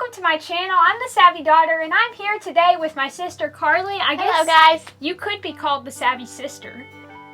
welcome to my channel. I'm the Savvy Daughter, and I'm here today with my sister Carly. Hello, guys. You could be called the Savvy Sister.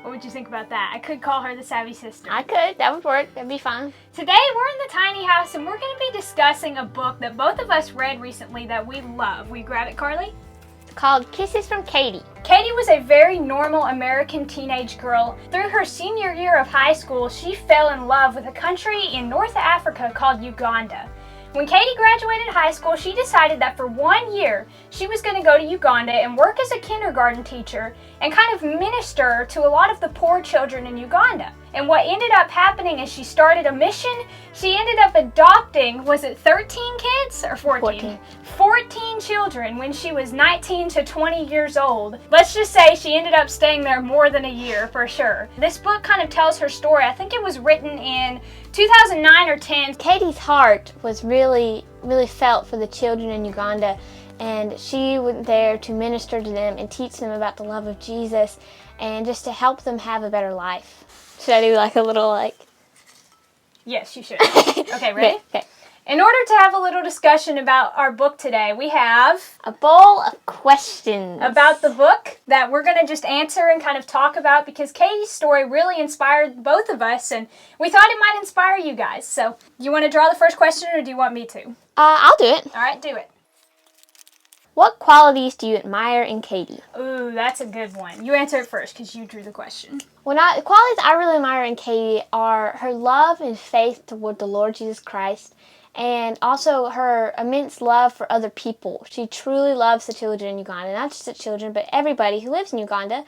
What would you think about that? I could call her the Savvy Sister. I could. That would work. That'd be fun. Today, we're in the tiny house, and we're going to be discussing a book that both of us read recently that we love. Will you grab it, Carly? It's called Kisses from Katie. Katie was a very normal American teenage girl. Through her senior year of high school, she fell in love with a country in North Africa called Uganda. When Katie graduated high school, she decided that for 1 year, she was going to go to Uganda and work as a kindergarten teacher and kind of minister to a lot of the poor children in Uganda. And what ended up happening is she started a mission. She ended up adopting, was it 13 kids or 14? 14 children when she was 19 to 20 years old. Let's just say she ended up staying there more than a year for sure. This book kind of tells her story. I think it was written in 2009 or 10. Katie's heart was really felt for the children in Uganda, and she went there to minister to them and teach them about the love of Jesus and just to help them have a better life. Should I do like a little like... Yes, you should. Okay, ready? Okay. In order to have a little discussion about our book today, we have a bowl of questions about the book that we're going to just answer and kind of talk about because Katie's story really inspired both of us and we thought it might inspire you guys. So, you want to draw the first question or do you want me to? I'll do it. All right, do it. What qualities do you admire in Katie? Ooh, that's a good one. You answer it first because you drew the question. The qualities I really admire in Katie are her love and faith toward the Lord Jesus Christ, and also her immense love for other people. She truly loves the children in Uganda, not just the children, but everybody who lives in Uganda.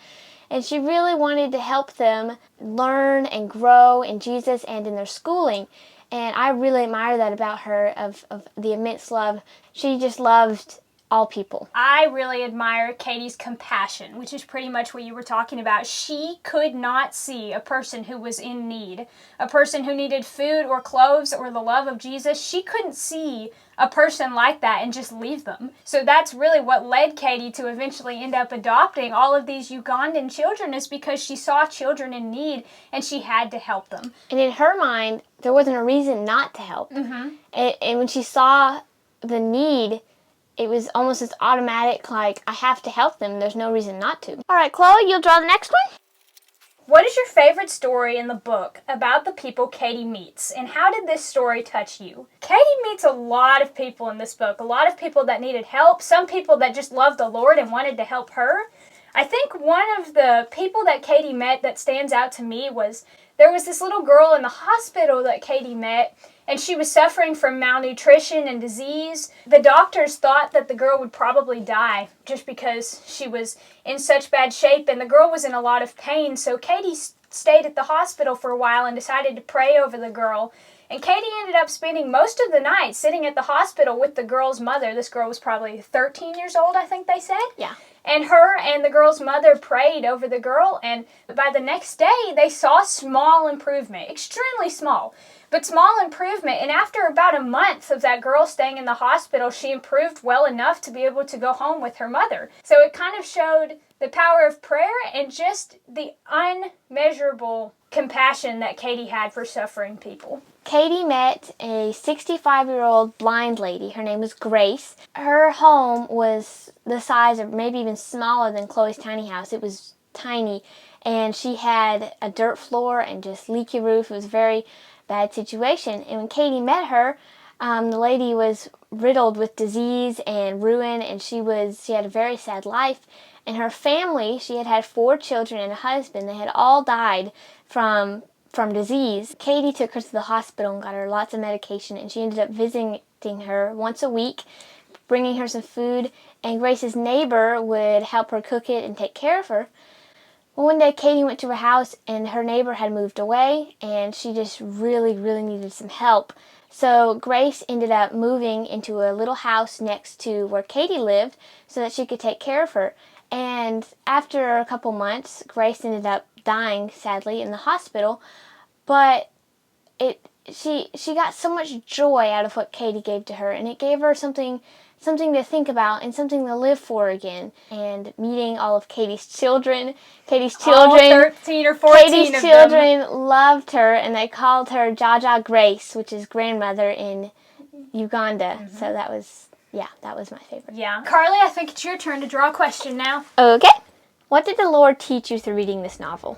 And she really wanted to help them learn and grow in Jesus and in their schooling. And I really admire that about her, of the immense love. She just loved all people. I really admire Katie's compassion, which is pretty much what you were talking about. She could not see a person who was in need, a person who needed food or clothes or the love of Jesus. She couldn't see a person like that and just leave them. So that's really what led Katie to eventually end up adopting all of these Ugandan children, is because she saw children in need and she had to help them. And in her mind, there wasn't a reason not to help. Mm-hmm. And when she saw the need, it was almost as automatic, like, I have to help them. There's no reason not to. All right, Chloe, you'll draw the next one? What is your favorite story in the book about the people Katie meets, and how did this story touch you? Katie meets a lot of people in this book, a lot of people that needed help, some people that just loved the Lord and wanted to help her. I think one of the people that Katie met that stands out to me was there was this little girl in the hospital that Katie met, and she was suffering from malnutrition and disease. The doctors thought that the girl would probably die just because she was in such bad shape, and the girl was in a lot of pain. So Katie stayed at the hospital for a while and decided to pray over the girl. And Katie ended up spending most of the night sitting at the hospital with the girl's mother. This girl was probably 13 years old, I think they said. Yeah. And her and the girl's mother prayed over the girl, and by the next day, they saw small improvement, extremely small, but small improvement. And after about a month of that girl staying in the hospital, she improved well enough to be able to go home with her mother. So it kind of showed the power of prayer and just the unmeasurable compassion that Katie had for suffering people. Katie met a 65-year-old blind lady. Her name was Grace. Her home was the size of maybe even smaller than Chloe's tiny house. It was tiny, and she had a dirt floor and just leaky roof. It was a very bad situation. And when Katie met her, the lady was riddled with disease and ruin, and she had a very sad life. And her family, she had 4 children and a husband. They had all died from disease. Katie took her to the hospital and got her lots of medication, and she ended up visiting her once a week, bringing her some food, and Grace's neighbor would help her cook it and take care of her. Well, one day Katie went to her house, and her neighbor had moved away, and she just really needed some help. So Grace ended up moving into a little house next to where Katie lived so that she could take care of her. And after a couple months, Grace ended up dying, sadly, in the hospital. But she got so much joy out of what Katie gave to her, and it gave her something to think about and something to live for again. And meeting all of Katie's children. All 13 or 14 Katie's of children them loved her, and they called her Jaja Grace, which is grandmother in Uganda. So that was my favorite. Yeah. Carly, I think it's your turn to draw a question now. Okay. What did the Lord teach you through reading this novel?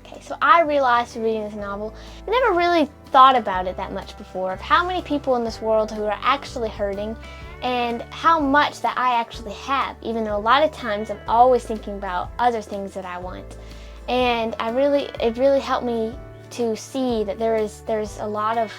Okay, so I realized through reading this novel, I never really thought about it that much before, of how many people in this world who are actually hurting and how much that I actually have, even though a lot of times I'm always thinking about other things that I want. And it really helped me to see that there's a lot of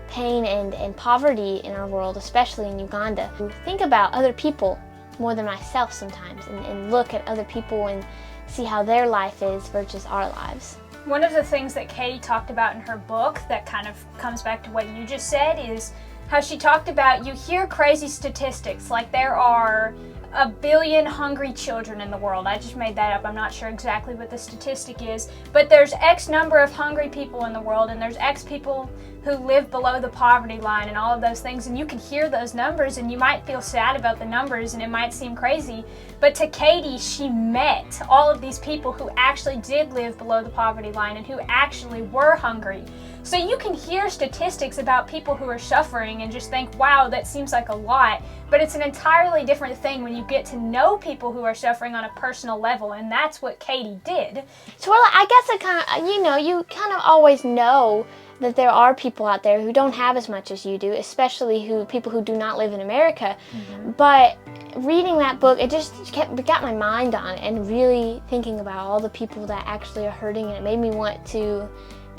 pain and poverty in our world, especially in Uganda. Think about other people more than myself sometimes, and look at other people and see how their life is versus our lives. One of the things that Katie talked about in her book that kind of comes back to what you just said is how she talked about, you hear crazy statistics like there are 1 billion hungry children in the world. I just made that up. I'm not sure exactly what the statistic is, but there's X number of hungry people in the world, and there's X people who live below the poverty line and all of those things, and you can hear those numbers and you might feel sad about the numbers and it might seem crazy, but to Katie, she met all of these people who actually did live below the poverty line and who actually were hungry. So you can hear statistics about people who are suffering and just think, wow, that seems like a lot, but it's an entirely different thing when you get to know people who are suffering on a personal level, and that's what Katie did. So I guess you kind of always know that there are people out there who don't have as much as you do, especially people who do not live in America. Mm-hmm. But reading that book, it just got my mind on it and really thinking about all the people that actually are hurting, and it made me want to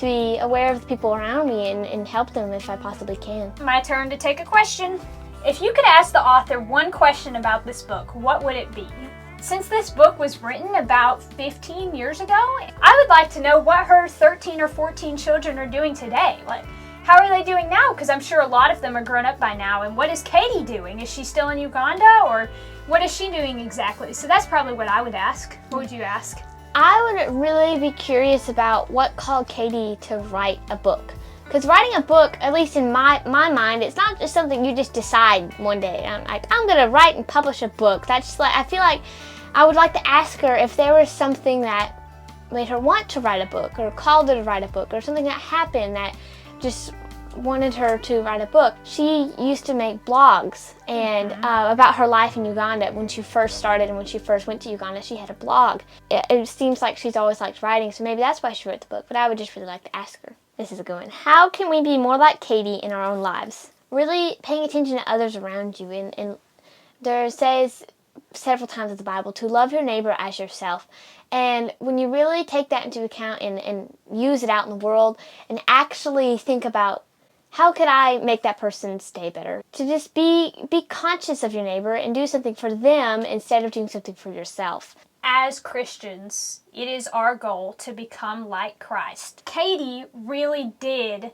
be aware of the people around me and help them if I possibly can. My turn to take a question. If you could ask the author one question about this book, what would it be? Since this book was written about 15 years ago, I would like to know what her 13 or 14 children are doing today. Like, how are they doing now? Because I'm sure a lot of them are grown up by now. And what is Katie doing? Is she still in Uganda, or what is she doing exactly? So that's probably what I would ask. What would you ask? I would really be curious about what called Katie to write a book. Because writing a book, at least in my mind, it's not just something you just decide one day. I'm going to write and publish a book. That's just I feel like I would like to ask her if there was something that made her want to write a book, or called her to write a book, or something that happened that just wanted her to write a book. She used to make blogs and about her life in Uganda when she first started, and when she first went to Uganda, she had a blog. It seems like she's always liked writing, so maybe that's why she wrote the book, but I would just really like to ask her. This is a good one. How can we be more like Katie in our own lives? Really paying attention to others around you. And there says several times in the Bible to love your neighbor as yourself. And when you really take that into account and use it out in the world and actually think about, how could I make that person stay better? To just be conscious of your neighbor and do something for them instead of doing something for yourself. As Christians, it is our goal to become like Christ. Katie really did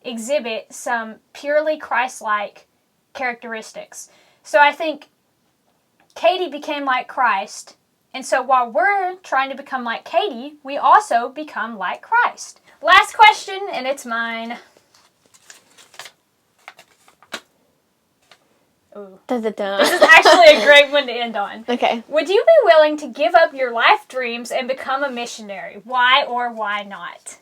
exhibit some purely Christ-like characteristics. So I think Katie became like Christ, and so while we're trying to become like Katie, we also become like Christ. Last question, and it's mine. Ooh. Dun, dun, dun. This is actually a great one to end on. Okay. Would you be willing to give up your life dreams and become a missionary? Why or why not?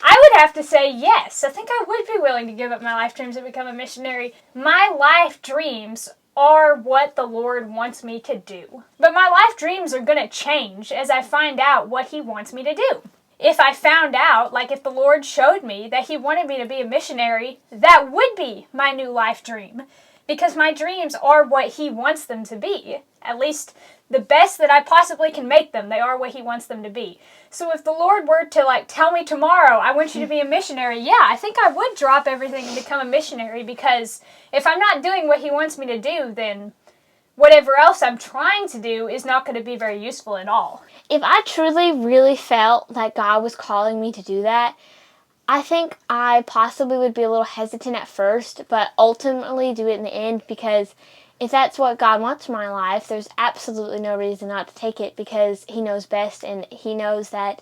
I would have to say yes. I think I would be willing to give up my life dreams and become a missionary. My life dreams are what the Lord wants me to do. But my life dreams are going to change as I find out what He wants me to do. If I found out, like if the Lord showed me that He wanted me to be a missionary, that would be my new life dream. Because my dreams are what He wants them to be. At least the best that I possibly can make them. They are what He wants them to be. So if the Lord were to tell me tomorrow, I want you to be a missionary, yeah, I think I would drop everything and become a missionary, because if I'm not doing what He wants me to do, then whatever else I'm trying to do is not going to be very useful at all. If I truly, really felt that God was calling me to do that, I think I possibly would be a little hesitant at first, but ultimately do it in the end, because if that's what God wants for my life, there's absolutely no reason not to take it, because He knows best, and He knows that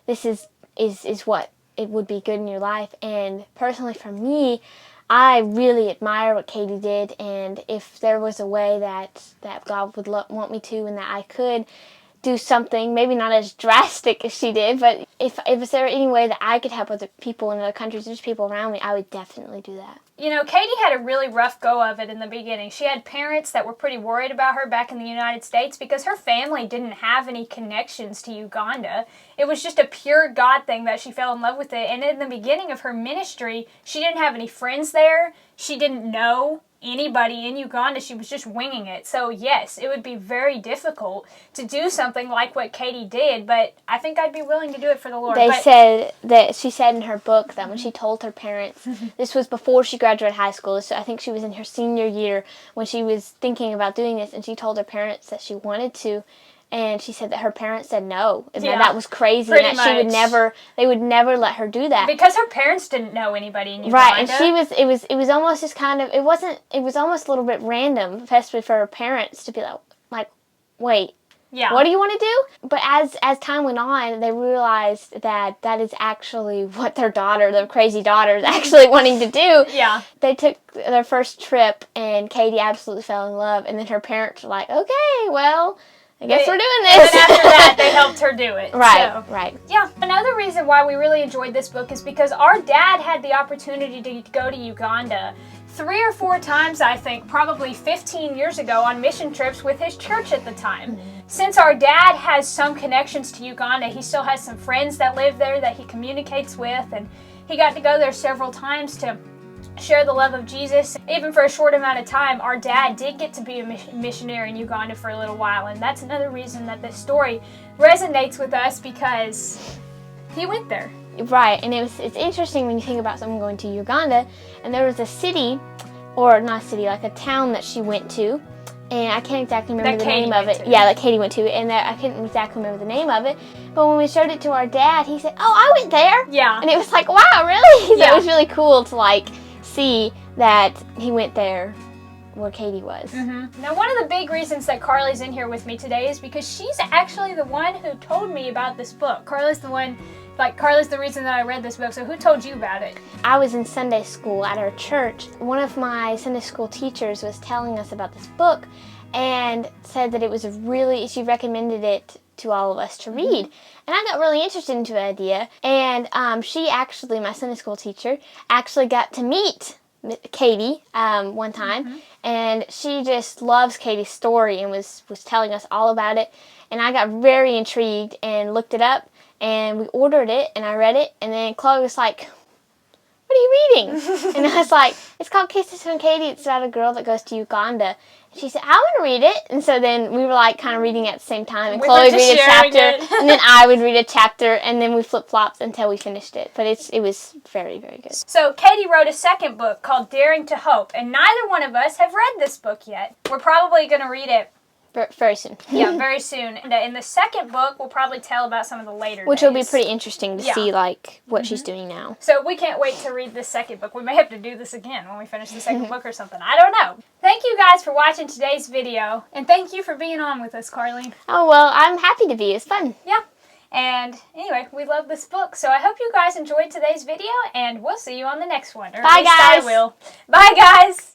this is what it would be good in your life. And personally for me, I really admire what Katie did, and if there was a way that God would want me to and that I could do something, maybe not as drastic as she did, but if there were any way that I could help other people in other countries, there's people around me, I would definitely do that. You know, Katie had a really rough go of it in the beginning. She had parents that were pretty worried about her back in the United States because her family didn't have any connections to Uganda. It was just a pure God thing that she fell in love with it. And in the beginning of her ministry, she didn't have any friends there. She didn't know anybody in Uganda. She was just winging it. So yes, it would be very difficult to do something like what Katie did, but I think I'd be willing to do it for the Lord. She said in her book that when she told her parents, this was before she graduated high school, so I think she was in her senior year when she was thinking about doing this, and she told her parents that she wanted to, and she said that her parents said no, and that was crazy, and that they would never let her do that. Because her parents didn't know anybody in Uganda. Right, and it was almost just kind of, it was almost a little bit random, especially for her parents to be like, wait, what do you want to do? But as time went on, they realized that is actually what their crazy daughter, is actually wanting to do. Yeah. They took their first trip, and Katie absolutely fell in love, and then her parents were like, okay, well, I guess we're doing this. And then after that, they helped her do it. Right. Yeah. Another reason why we really enjoyed this book is because our dad had the opportunity to go to Uganda 3 or 4 times, I think, probably 15 years ago on mission trips with his church at the time. Since our dad has some connections to Uganda, he still has some friends that live there that he communicates with, and he got to go there several times to share the love of Jesus. Even for a short amount of time, our dad did get to be a missionary in Uganda for a little while, and that's another reason that this story resonates with us, because he went there. Right, and it's interesting when you think about someone going to Uganda, and there was a city, or not a city, like a town that she went to, and I can't exactly remember the name of it. Yeah, that Katie went to, and I can't exactly remember the name of it, but when we showed it to our dad, he said, oh, I went there! Yeah. And it was like, wow, really? So it was really cool to see that he went there where Katie was. Now, one of the big reasons that Carly's in here with me today is because she's actually the one who told me about this book. Carly's the reason that I read this book, so who told you about it? I was in Sunday school at our church. One of my Sunday school teachers was telling us about this book and said that it was she recommended it to all of us to read. And I got really interested into the idea, and she actually, my Sunday school teacher, actually got to meet Katie one time, and she just loves Katie's story and was telling us all about it, and I got very intrigued and looked it up, and we ordered it, and I read it, and then Chloe was like, what are you reading? And I was like, it's called Kisses from Katie. It's about a girl that goes to Uganda. And she said, I want to read it. And so then we were kind of reading at the same time. And Chloe would read a chapter, and then I would read a chapter, and then we flip-flopped until we finished it. But it was very, very good. So Katie wrote a second book called Daring to Hope, and neither one of us have read this book yet. We're probably going to read it very soon. Yeah, very soon. And in the second book, we'll probably tell about some of the later Which days. will be pretty interesting to see, what she's doing now. So we can't wait to read this second book. We may have to do this again when we finish the second book or something. I don't know. Thank you guys for watching today's video. And thank you for being on with us, Carly. Oh, well, I'm happy to be. It's fun. Yeah. And anyway, we love this book. So I hope you guys enjoyed today's video, and we'll see you on the next one. Or Bye, at least guys. I will. Bye, guys.